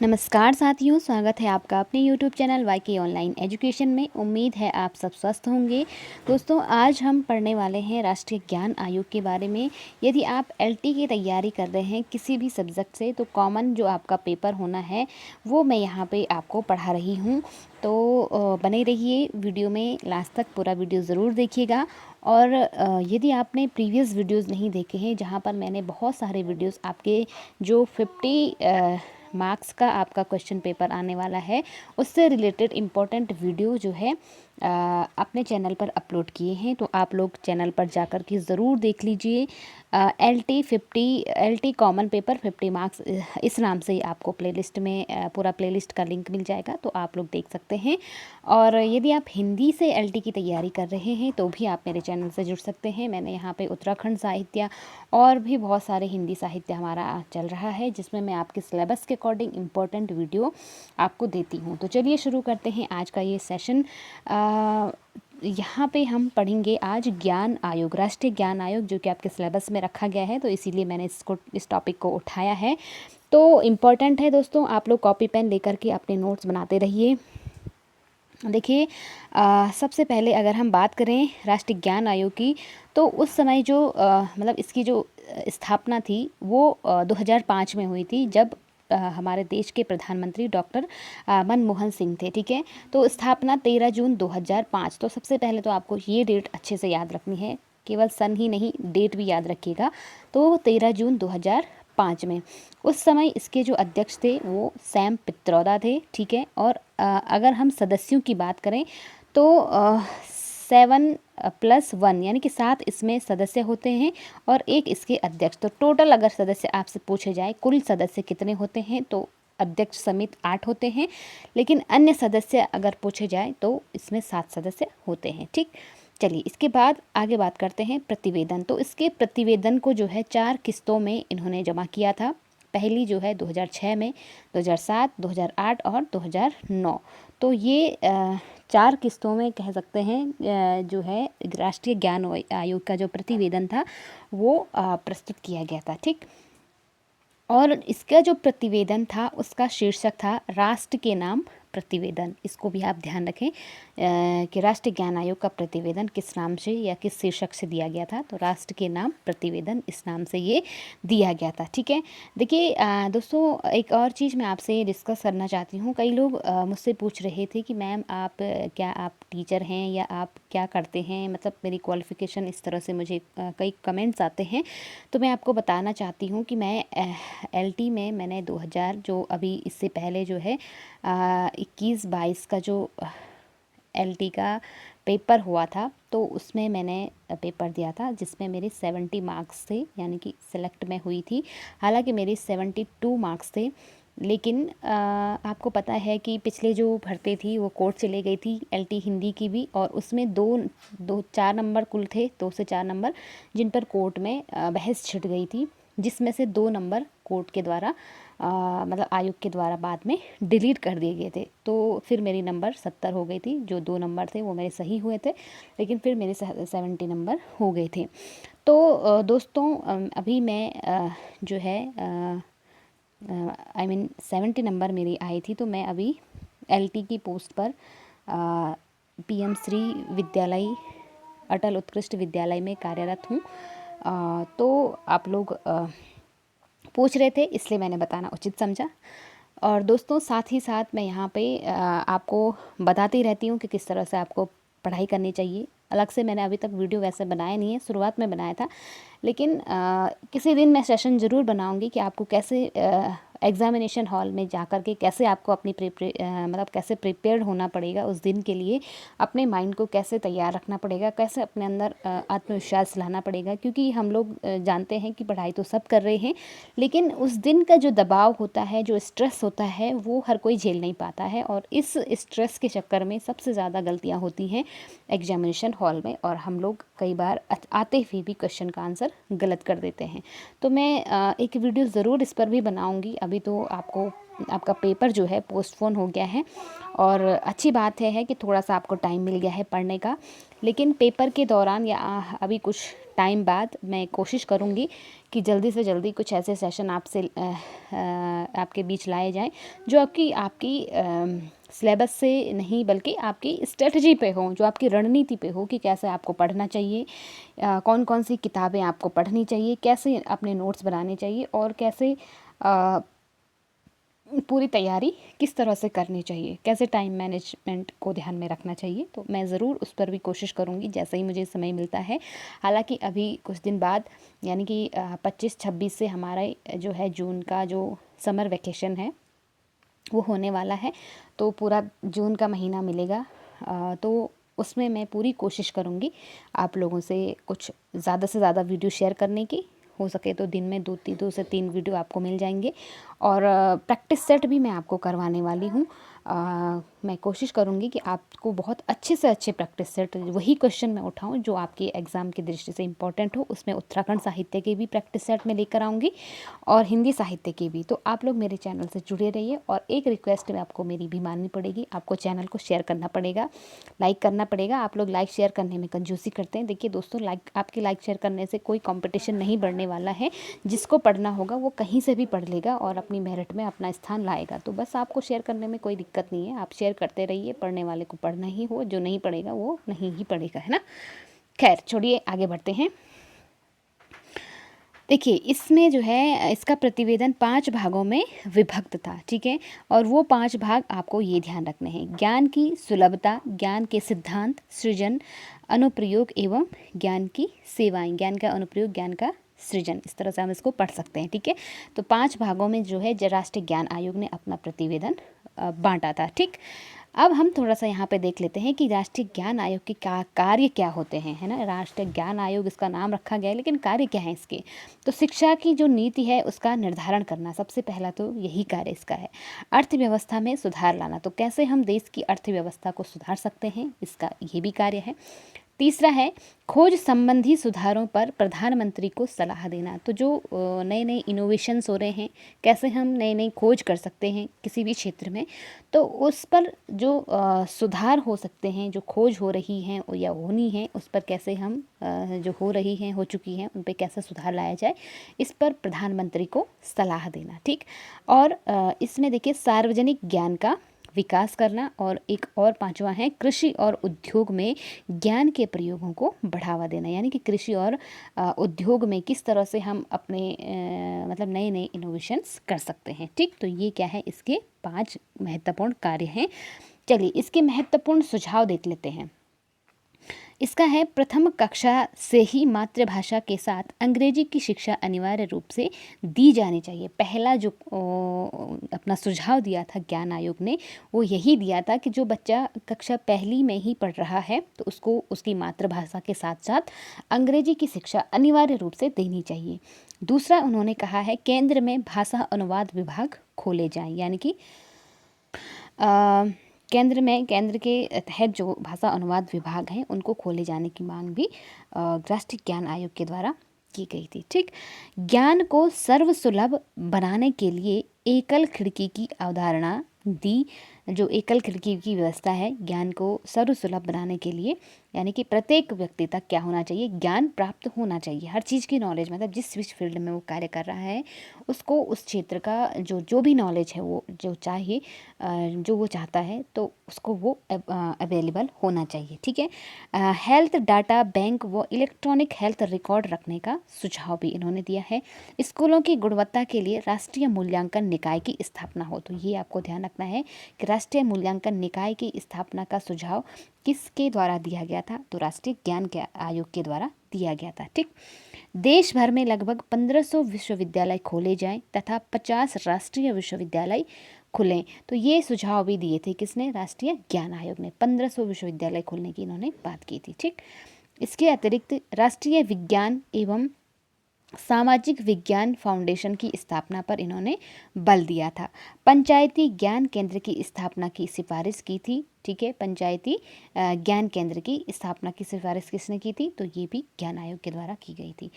नमस्कार साथियों, स्वागत है आपका अपने YouTube channel YK online education में। उम्मीद है आप सब स्वस्थ होंगे। दोस्तों, आज हम पढ़ने वाले हैं राष्ट्रीय ज्ञान आयोग के बारे में। यदि आप LT की तैयारी कर रहे हैं किसी भी सब्जेक्ट से, तो कॉमन जो आपका पेपर होना है वो मैं यहाँ पे आपको पढ़ा रही हूँ। तो बने रहिए वीडियो में, लास्ट तक पूरा वीडियो ज़रूर देखिएगा। और यदि आपने प्रीवियस वीडियोज़ नहीं देखे हैं, जहाँ पर मैंने बहुत सारे वीडियोज़ आपके जो 50 मार्क्स का आपका क्वेश्चन पेपर आने वाला है, उससे रिलेटेड इम्पोर्टेंट वीडियो जो है अपने चैनल पर अपलोड किए हैं, तो आप लोग चैनल पर जाकर के ज़रूर देख लीजिए। LT कॉमन पेपर 50 मार्क्स, इस नाम से ही आपको प्लेलिस्ट में पूरा प्लेलिस्ट का लिंक मिल जाएगा, तो आप लोग देख सकते हैं। और यदि आप हिंदी से LT की तैयारी कर रहे हैं तो भी आप मेरे चैनल से जुड़ सकते हैं। मैंने यहाँ पे उत्तराखंड साहित्य और भी बहुत सारे हिंदी साहित्य हमारा चल रहा है, जिसमें मैं आपके सिलेबस के अकॉर्डिंग इम्पोर्टेंट वीडियो आपको देती हूँ। तो चलिए शुरू करते हैं आज का ये सेशन। यहाँ पे हम पढ़ेंगे आज ज्ञान आयोग, राष्ट्रीय ज्ञान आयोग, जो कि आपके सिलेबस में रखा गया है, तो इसीलिए मैंने इस टॉपिक को उठाया है। तो इम्पॉर्टेंट है दोस्तों, आप लोग कॉपी पेन लेकर के अपने नोट्स बनाते रहिए। देखिए, सबसे पहले अगर हम बात करें राष्ट्रीय ज्ञान आयोग की, तो उस समय जो मतलब इसकी जो स्थापना थी वो 2005 में हुई थी, जब हमारे देश के प्रधानमंत्री डॉक्टर मनमोहन सिंह थे। ठीक है, तो स्थापना 13 जून 2005। तो सबसे पहले तो आपको ये डेट अच्छे से याद रखनी है, केवल सन ही नहीं, डेट भी याद रखिएगा। तो 13 जून 2005 में उस समय इसके जो अध्यक्ष थे वो सैम पित्रोदा थे। ठीक है, और अगर हम सदस्यों की बात करें तो 7+1 यानी कि 7 इसमें सदस्य होते हैं और एक इसके अध्यक्ष। तो टोटल अगर सदस्य आपसे पूछे जाए कुल सदस्य कितने होते हैं, तो अध्यक्ष समेत 8 होते हैं, लेकिन अन्य सदस्य अगर पूछे जाए तो इसमें 7 सदस्य होते हैं। ठीक, चलिए इसके बाद आगे बात करते हैं प्रतिवेदन। तो इसके प्रतिवेदन को जो है 4 किस्तों में इन्होंने जमा किया था। पहली जो है 2006 में, 2007, 2008 और 2009। तो ये 4 किस्तों में कह सकते हैं जो है राष्ट्रीय ज्ञान आयोग का जो प्रतिवेदन था वो प्रस्तुत किया गया था। ठीक, और इसका जो प्रतिवेदन था उसका शीर्षक था राष्ट्र के नाम प्रतिवेदन। इसको भी आप ध्यान रखें कि राष्ट्रीय ज्ञान आयोग का प्रतिवेदन किस नाम से या किस शीर्षक से दिया गया था, तो राष्ट्र के नाम प्रतिवेदन, इस नाम से ये दिया गया था। ठीक है, देखिए दोस्तों, एक और चीज़ मैं आपसे डिस्कस करना चाहती हूँ। कई लोग मुझसे पूछ रहे थे कि मैम क्या आप टीचर हैं या आप क्या करते हैं, मतलब मेरी क्वालिफ़िकेशन, इस तरह से मुझे कई कमेंट्स आते हैं। तो मैं आपको बताना चाहती हूँ कि मैं LT में मैंने 2000 जो अभी इससे पहले जो है 21-22 का जो LT का पेपर हुआ था, तो उसमें मैंने पेपर दिया था, जिसमें मेरे 70 मार्क्स थे, यानी कि सेलेक्ट में हुई थी। हालांकि मेरे 72 मार्क्स थे, लेकिन आपको पता है कि पिछले जो भर्ती थी वो कोर्ट चले गई थी, LT हिंदी की भी, और उसमें 4 नंबर कुल थे, 2 से 4 नंबर, जिन पर कोर्ट में बहस छिड़ गई थी, जिसमें से 2 नंबर कोर्ट के द्वारा मतलब आयोग के द्वारा बाद में डिलीट कर दिए गए थे। तो फिर मेरी नंबर 70 हो गई थी, जो 2 नंबर थे वो मेरे सही हुए थे, लेकिन फिर मेरे 70 नंबर हो गए थे। तो दोस्तों, अभी मैं जो है I mean 70 नंबर मेरी आई थी, तो मैं अभी LT की पोस्ट पर PM श्री विद्यालय, अटल उत्कृष्ट विद्यालय में कार्यरत हूँ। तो आप लोग पूछ रहे थे, इसलिए मैंने बताना उचित समझा। और दोस्तों, साथ ही साथ मैं यहाँ पे आपको बताती रहती हूँ कि किस तरह से आपको पढ़ाई करनी चाहिए। अलग से मैंने अभी तक वीडियो वैसे बनाया नहीं है, शुरुआत में बनाया था, लेकिन किसी दिन मैं सेशन ज़रूर बनाऊंगी कि आपको कैसे एग्ज़ामिनेशन हॉल में जाकर के कैसे आपको अपनी मतलब कैसे प्रिपेयर्ड होना पड़ेगा उस दिन के लिए, अपने माइंड को कैसे तैयार रखना पड़ेगा, कैसे अपने अंदर आत्मविश्वास लाना पड़ेगा। क्योंकि हम लोग जानते हैं कि पढ़ाई तो सब कर रहे हैं, लेकिन उस दिन का जो दबाव होता है, जो स्ट्रेस होता है, वो हर कोई झेल नहीं पाता है, और इस स्ट्रेस के चक्कर में सबसे ज़्यादा गलतियाँ होती हैं एग्जामिनेशन हॉल में, और हम लोग कई बार आते हुए भी क्वेश्चन का आंसर गलत कर देते हैं। तो मैं एक वीडियो ज़रूर इस पर भी बनाऊंगी। अभी तो आपका पेपर जो है पोस्टपोन हो गया है, और अच्छी बात है कि थोड़ा सा आपको टाइम मिल गया है पढ़ने का, लेकिन पेपर के दौरान या अभी कुछ टाइम बाद मैं कोशिश करूँगी कि जल्दी से जल्दी कुछ ऐसे सेशन आपसे आपके बीच लाए जाएं जो आपकी सिलेबस से नहीं बल्कि आपकी स्ट्रेटजी पे हो, जो आपकी रणनीति पे हो कि कैसे आपको पढ़ना चाहिए, कौन कौन सी किताबें आपको पढ़नी चाहिए, कैसे अपने नोट्स बनाने चाहिए और कैसे पूरी तैयारी किस तरह से करनी चाहिए, कैसे टाइम मैनेजमेंट को ध्यान में रखना चाहिए। तो मैं ज़रूर उस पर भी कोशिश करूँगी जैसे ही मुझे समय मिलता है। हालांकि अभी कुछ दिन बाद यानी कि 25-26 से हमारा जो है जून का जो समर वेकेशन है वो होने वाला है, तो पूरा जून का महीना मिलेगा। तो उसमें मैं पूरी कोशिश करूँगी आप लोगों से कुछ ज़्यादा से ज़्यादा वीडियो शेयर करने की। हो सके तो दिन में 2 से 3 वीडियो आपको मिल जाएंगे और प्रैक्टिस सेट भी मैं आपको करवाने वाली हूँ। मैं कोशिश करूँगी कि आपको बहुत अच्छे से अच्छे प्रैक्टिस सेट, वही क्वेश्चन मैं उठाऊँ जो आपके एग्ज़ाम की दृष्टि से इम्पोर्टेंट हो। उसमें उत्तराखंड साहित्य के भी प्रैक्टिस सेट में लेकर आऊँगी और हिंदी साहित्य के भी। तो आप लोग मेरे चैनल से जुड़े रहिए और एक रिक्वेस्ट में आपको मेरी भी माननी पड़ेगी, आपको चैनल को शेयर करना पड़ेगा, लाइक करना पड़ेगा। आप लोग लाइक शेयर करने में कंजूसी करते हैं। देखिए दोस्तों, आपके लाइक शेयर करने से कोई कॉम्पिटिशन नहीं बढ़ने वाला है। जिसको पढ़ना होगा वो कहीं से भी पढ़ लेगा और अपनी मेरिट में अपना स्थान लाएगा। तो बस आपको शेयर करने में कोई दिक्कत नहीं है, आप शेयर करते रहिए। पढ़ने वाले को पढ़ना ही हो, जो नहीं पढ़ेगा वो नहीं ही पढ़ेगा, है ना। खैर छोड़िए, आगे बढ़ते हैं। देखिए इसमें जो है इसका प्रतिवेदन 5 भागों में विभक्त था, ठीक है। और वो 5 भाग आपको ये ध्यान रखने हैं: ज्ञान की सुलभता, ज्ञान के सिद्धांत, सृजन, अनुप्रयोग एवं ज्ञान की सेवाएं। ज्ञान का अनुप्रयोग, ज्ञान का सृजन, इस तरह से हम इसको पढ़ सकते हैं, ठीक है। तो 5 भागों में जो है राष्ट्रीय ज्ञान आयोग ने अपना प्रतिवेदन बांटा था, ठीक। अब हम थोड़ा सा यहाँ पे देख लेते हैं कि राष्ट्रीय ज्ञान आयोग के कार्य क्या होते हैं, है ना। राष्ट्रीय ज्ञान आयोग इसका नाम रखा गया है, लेकिन कार्य क्या है इसके। तो शिक्षा की जो नीति है उसका निर्धारण करना, सबसे पहला तो यही कार्य इसका है। अर्थव्यवस्था में सुधार लाना, तो कैसे हम देश की अर्थव्यवस्था को सुधार सकते हैं, इसका ये भी कार्य है। तीसरा है खोज संबंधी सुधारों पर प्रधानमंत्री को सलाह देना। तो जो नए नए इनोवेशंस हो रहे हैं, कैसे हम नई नई खोज कर सकते हैं किसी भी क्षेत्र में, तो उस पर जो सुधार हो सकते हैं, जो खोज हो रही हैं या होनी है, उस पर कैसे हम जो हो रही हैं, हो चुकी हैं, उन पर कैसे सुधार लाया जाए, इस पर प्रधानमंत्री को सलाह देना, ठीक। और इसमें देखिए सार्वजनिक ज्ञान का विकास करना, और एक और 5वां है कृषि और उद्योग में ज्ञान के प्रयोगों को बढ़ावा देना। यानी कि कृषि और उद्योग में किस तरह से हम अपने मतलब नए नए इनोवेशंस कर सकते हैं, ठीक। तो ये क्या है, इसके 5 महत्वपूर्ण कार्य हैं। चलिए इसके महत्वपूर्ण सुझाव देख लेते हैं। इसका है प्रथम कक्षा से ही मातृभाषा के साथ अंग्रेजी की शिक्षा अनिवार्य रूप से दी जानी चाहिए। पहला जो अपना सुझाव दिया था ज्ञान आयोग ने, वो यही दिया था कि जो बच्चा कक्षा पहली में ही पढ़ रहा है तो उसको उसकी मातृभाषा के साथ साथ अंग्रेजी की शिक्षा अनिवार्य रूप से देनी चाहिए। दूसरा उन्होंने कहा है केंद्र में भाषा अनुवाद विभाग खोले जाएं, यानी कि केंद्र के तहत जो भाषा अनुवाद विभाग हैं उनको खोले जाने की मांग भी राष्ट्रीय ज्ञान आयोग के द्वारा की गई थी, ठीक। ज्ञान को सर्वसुलभ बनाने के लिए एकल खिड़की की अवधारणा दी। जो एकल खिड़की की व्यवस्था है ज्ञान को सर्वसुलभ बनाने के लिए, यानी कि प्रत्येक व्यक्ति तक क्या होना चाहिए, ज्ञान प्राप्त होना चाहिए। हर चीज़ की नॉलेज, मतलब जिस फील्ड में वो कार्य कर रहा है उसको उस क्षेत्र का जो भी नॉलेज है वो जो चाहिए, जो वो चाहता है तो उसको वो अवेलेबल होना चाहिए, ठीक है। हेल्थ डाटा बैंक व इलेक्ट्रॉनिक हेल्थ रिकॉर्ड रखने का सुझाव भी इन्होंने दिया है। स्कूलों की गुणवत्ता के लिए राष्ट्रीय मूल्यांकन निकाय की स्थापना हो। तो ये आपको ध्यान रखना है कि राष्ट्रीय मूल्यांकन निकाय की स्थापना का सुझाव किसके द्वारा दिया गया था, तो राष्ट्रीय ज्ञान के आयोग के द्वारा दिया गया था, ठीक। देश भर में लगभग 1500 विश्वविद्यालय खोले जाएं तथा 50 राष्ट्रीय विश्वविद्यालय खुलें। तो ये सुझाव भी दिए थे किसने, राष्ट्रीय ज्ञान आयोग ने। 1500 विश्वविद्यालय खोलने की इन्होंने बात की थी, ठीक। इसके अतिरिक्त राष्ट्रीय विज्ञान एवं सामाजिक विज्ञान फाउंडेशन की स्थापना पर इन्होंने बल दिया था। पंचायती ज्ञान केंद्र की स्थापना की सिफारिश की थी, ठीक है। पंचायती ज्ञान केंद्र की स्थापना की सिफारिश किसने की थी, तो ये भी ज्ञान आयोग के द्वारा की गई थी।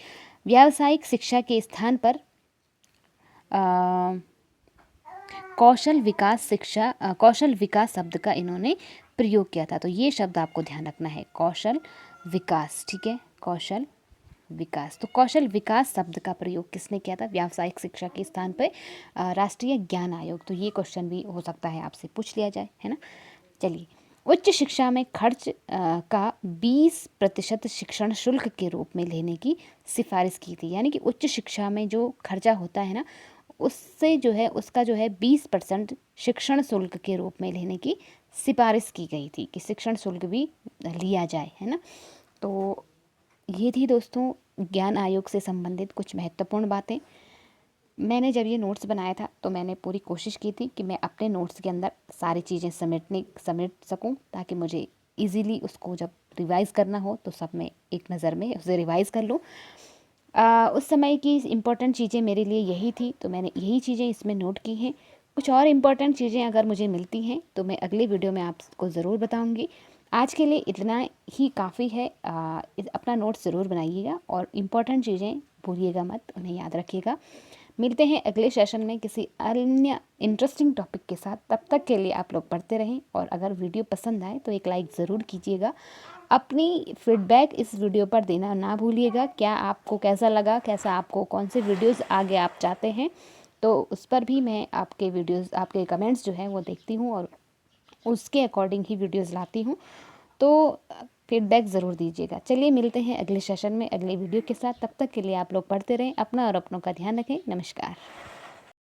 व्यावसायिक शिक्षा के स्थान पर कौशल विकास शिक्षा, कौशल विकास शब्द का इन्होंने प्रयोग किया था। तो ये शब्द आपको ध्यान रखना है, कौशल विकास, ठीक है, कौशल विकास। तो कौशल विकास शब्द का प्रयोग किसने किया था व्यावसायिक शिक्षा के स्थान पर? राष्ट्रीय ज्ञान आयोग। तो ये क्वेश्चन भी हो सकता है आपसे पूछ लिया जाए, है ना। चलिए, उच्च शिक्षा में खर्च का 20% शिक्षण शुल्क के रूप में लेने की सिफारिश की थी। यानी कि उच्च शिक्षा में जो खर्चा होता है ना, उससे जो है उसका जो है 20% शिक्षण शुल्क के रूप में लेने की सिफारिश की गई थी कि शिक्षण शुल्क भी लिया जाए, है ना। तो ये थी दोस्तों ज्ञान आयोग से संबंधित कुछ महत्वपूर्ण बातें। मैंने जब ये नोट्स बनाया था तो मैंने पूरी कोशिश की थी कि मैं अपने नोट्स के अंदर सारी चीज़ें समेट सकूं, ताकि मुझे इजीली उसको जब रिवाइज़ करना हो तो सब मैं एक नज़र में उसे रिवाइज़ कर लूँ। उस समय की इम्पोर्टेंट चीज़ें मेरे लिए यही थी, तो मैंने यही चीज़ें इसमें नोट की हैं। कुछ और इम्पोर्टेंट चीज़ें अगर मुझे मिलती हैं तो मैं अगले वीडियो में आपको ज़रूर बताऊँगी। आज के लिए इतना ही काफ़ी है। अपना नोट्स ज़रूर बनाइएगा और इम्पोर्टेंट चीज़ें भूलिएगा मत, उन्हें याद रखिएगा। मिलते हैं अगले सेशन में किसी अन्य इंटरेस्टिंग टॉपिक के साथ। तब तक के लिए आप लोग पढ़ते रहें, और अगर वीडियो पसंद आए तो एक लाइक ज़रूर कीजिएगा। अपनी फीडबैक इस वीडियो पर देना ना भूलिएगा। क्या आपको कैसा लगा, कैसा आपको कौन से वीडियोस आगे आप चाहते हैं, तो उस पर भी मैं आपके वीडियोस, आपके कमेंट्स जो है वो देखती हूँ और उसके अकॉर्डिंग ही वीडियोस लाती हूँ। तो फीडबैक ज़रूर दीजिएगा। चलिए, मिलते हैं अगले सेशन में अगले वीडियो के साथ। तब तक के लिए आप लोग पढ़ते रहें, अपना और अपनों का ध्यान रखें। नमस्कार।